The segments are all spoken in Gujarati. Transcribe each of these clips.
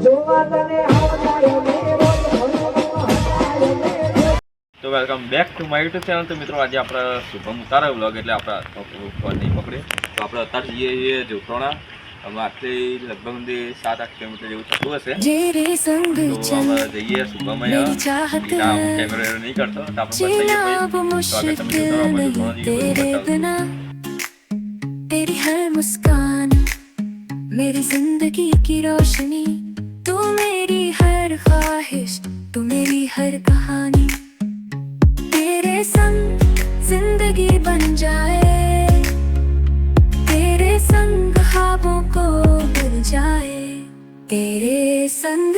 તો welcome back to my YouTube channel. તો મિત્રો આજે આપણે શુભમ ઉતારે વ્લોગ એટલે આપણે ફોન નહીં પકડીએ. તો આપણે અત્યારે જઈએ છીએ જોટોણા. અમે આટલી લગભગ 7-8 કિલોમીટર જેવું થતું હશે. તો આપણે જઈએ શુભમ કેમેરા નહીં કરતો તો આપણે બતાવીએ तेरी हर मुस्कान मेरी जिंदगी की रोशनी, तू मेरी हर ख्वाहिश, तू मेरी हर कहानी, तेरे संग जिंदगी बन जाए, तेरे संग ख्वाबों को भूल जाए, तेरे संग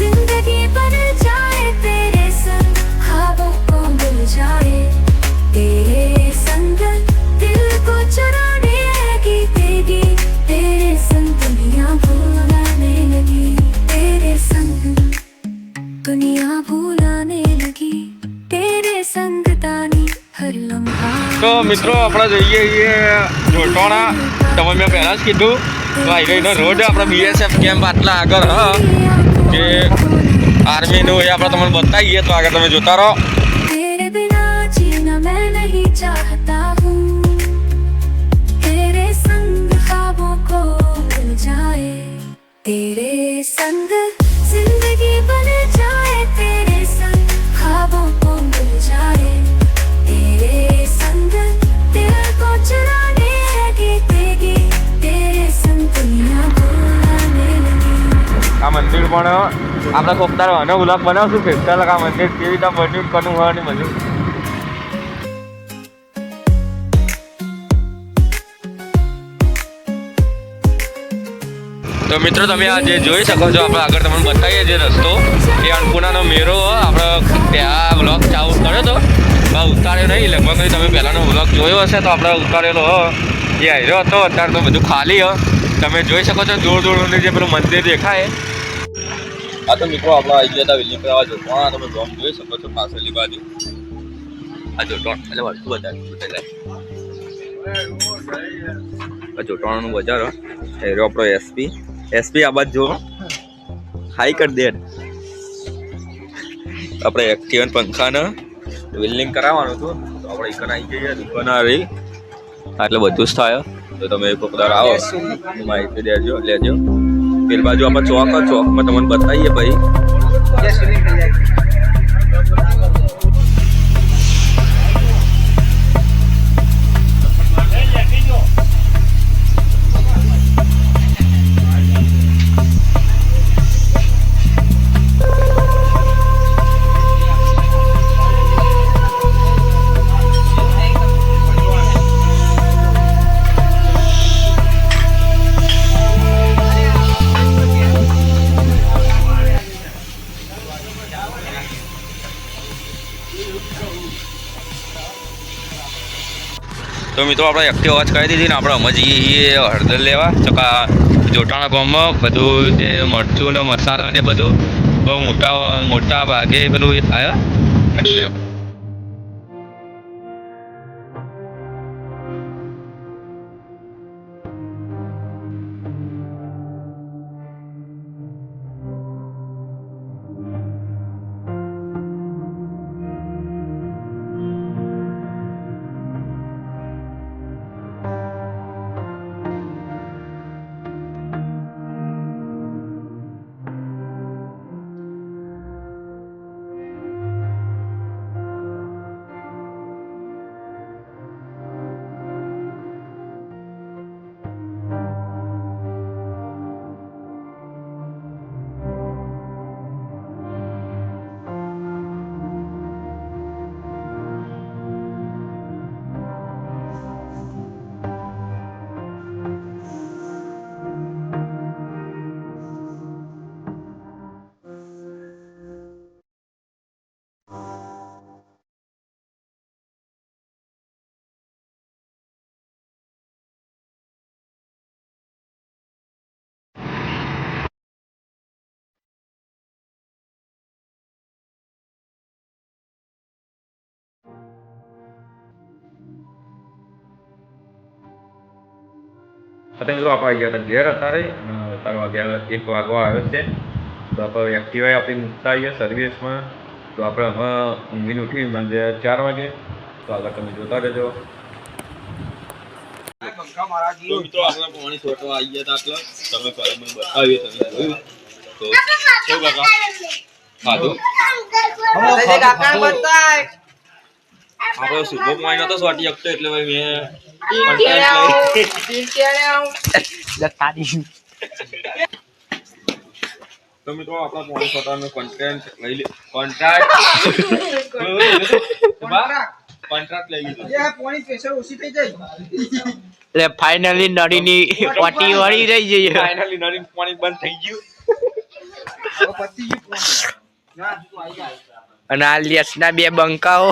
जिंदगी बन जाए, तेरे संग ख्वाबों को भूल जाए, तेरे संग दिल को चुराने लगी तेरी, तेरे संग दुनिया भुलाने लगी, तेरे संग दुनिया भुलाने लगी, तेरे संग तानी हर लम्हा. તો મિત્રો આપણે જઈએ છીએ જોટોણા. તમે મેં પહેલાં જ કીધું તો હાઈવેનો રોડ આપણે બીએસએફ કેમ્પ આટલા આગળ હ કે આર્મીનું એ આપણે તમને બતાવીએ. તો આગળ તમે જોતા રહો. तेरे बिना जीना मैं नहीं चाहता हूँ, तेरे संग ख्वाबों को भूल जाए, तेरे संग जिंदगी बन जाए, तेरे संग ख्वाबों को भूल जाए, तेरे संग दिल को चुराने लगी तेरी, तेरे संग दुनिया भुलाने लगी. આ મંદિર પણ આપણે કોક તારો અને વ્લોગ બનાવશું કે ચાલ આ મંદિર કેવી રીતે બન્યું કરવું હોય ને બધું. તો મિત્રો તમે આ જે જોઈ શકો છો આપણે આગળ તમને બતાવીએ જે રસ્તો એ અન્નપૂર્ણાનો મેળો આપણે ત્યાં વ્લોગ ચાલુ કર્યો હતો. ઉતાર્યો નહીં લગભગ તમે પહેલાંનો વ્લોગ જોયો હશે તો આપણે ઉતારેલો એ હાઈરો હતો. અત્યારે તો બધું ખાલી તમે જોઈ શકો છો દૂર દૂર જે પેલું મંદિર દેખાય. આ તો મિત્રો આપણે આવી ગયા હતા વિલિંગ કરવા જોટોણા. તમે જોમ જોઈ શકો છો પાછળની બાજુ આ જોટોણા એટલે વસ્તુ બજાર આ જોટોણાનું બજાર હેરો આપણો એસપી આ બાજુ જો હાઈ કરી દે. આપણે એક્ટિવન પંખાને વિલિંગ કરાવવાનું હતું તો આપણે એક આવી જઈએ દુકાન રહી એટલે બધું જ થાય. તો તમે એક વખત આવો માહિતી લેજો. પેલી બાજુ આપણે ચોકમાં તમને બતાવીએ ભાઈ. તો મિત્રો આપણે એક્ટિવ અવાજ કરી દીધી ને આપણે અમે જઈએ હળદર લેવા ચકા જોટાણા ગામમાં. બધું જે મરચું ને મસાલા ને બધું બહુ મોટા ભાગે પેલું એ થાય એટલે અત્યારે મિત્રો આપણે ગયા હતા ઘેર અત્યારે 1 વાગવા આવ્યો છે. તો આપણે એક્ટિવા આપણી મૂકતા આવીએ સર્વિસમાં. તો આપણે હવે ઊંઘીને ઉઠી સાંજે 4 વાગે. તો આગળ તમે જોતા રહેજો. તો મિત્રો આપણે પાણી છોટવા આવી ગયા હતા એટલે તમે પહેલા મને બતાવીએ તમે જોયું તો કેવું કાકા ખાધું આપણે સુબહ પાણી નતો સોટી શકતો એટલે ભાઈ મેં તો મિત્રો આપણા પાણી છોટાનો કોન્ટ્રાક્ટ લઈ લે કોન્ટ્રાક્ટ લઈ લીધો. પાણી પ્રેશર ઓછી થઈ જાય. એટલે ફાઇનલી નળીની પાટી વળી રહી જઈએ. ફાઇનલી નળી પાણી બંધ થઈ ગયું. હવે પતી ગયું પાણી. ના તું આવી જા. અને આ લેસના 2 બંકાઓ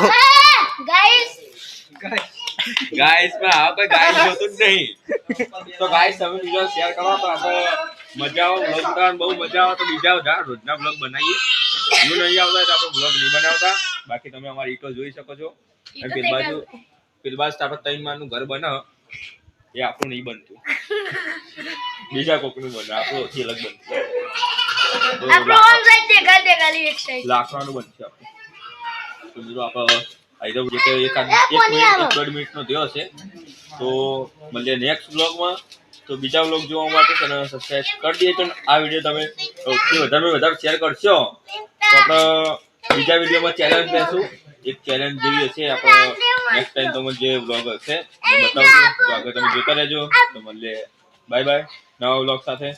ગાઈસ માં આ કોઈ ગાઈસ જોતું જ નહીં. તો ગાઈસ તમે બીજો શેર કરો તો આપણે મજા આવે બ્લોગ બનાવવાની બહુ મજા આવે. તો બીજા રોજના બ્લોગ બનાવીએ. હું નહીં આવતા તો આપણે બ્લોગ નહીં બનાવતા. બાકી તમે અમારી ઈટો જોઈ શકો છો. અને પેલી બાજુ આપણે 3 માળનું ઘર બનાવ એ આપણું નહીં બનતું, બીજા કોકનું બને. આપણું ઓછી અલગ બનતું. લાકડાનું બનશે આપણું. તો બીજું આપણે આઈડો જે કે એક મિનિટ 1.5 મિનિટનો થયો હશે. તો મળીએ નેક્સ્ટ બ્લોગમાં. તો બીજા બ્લોગ જોવા માટે ચેનલ સબસ્ક્રાઇબ કરી દેજો. આ વિડીયો તમે સૌથી વધારે શેર કરશો તો આપણે બીજા વિડીયોમાં ચેલેન્જ લેશું. એક ચેલેન્જ જેવી હશે આપણે નેક્સ્ટ ટાઈમ તમે જે બ્લોગ હશે એ બતાવશું. તો આગળ તમે જોતા રહેજો. તો મળીએ. બાય બાય નવા બ્લોગ સાથે.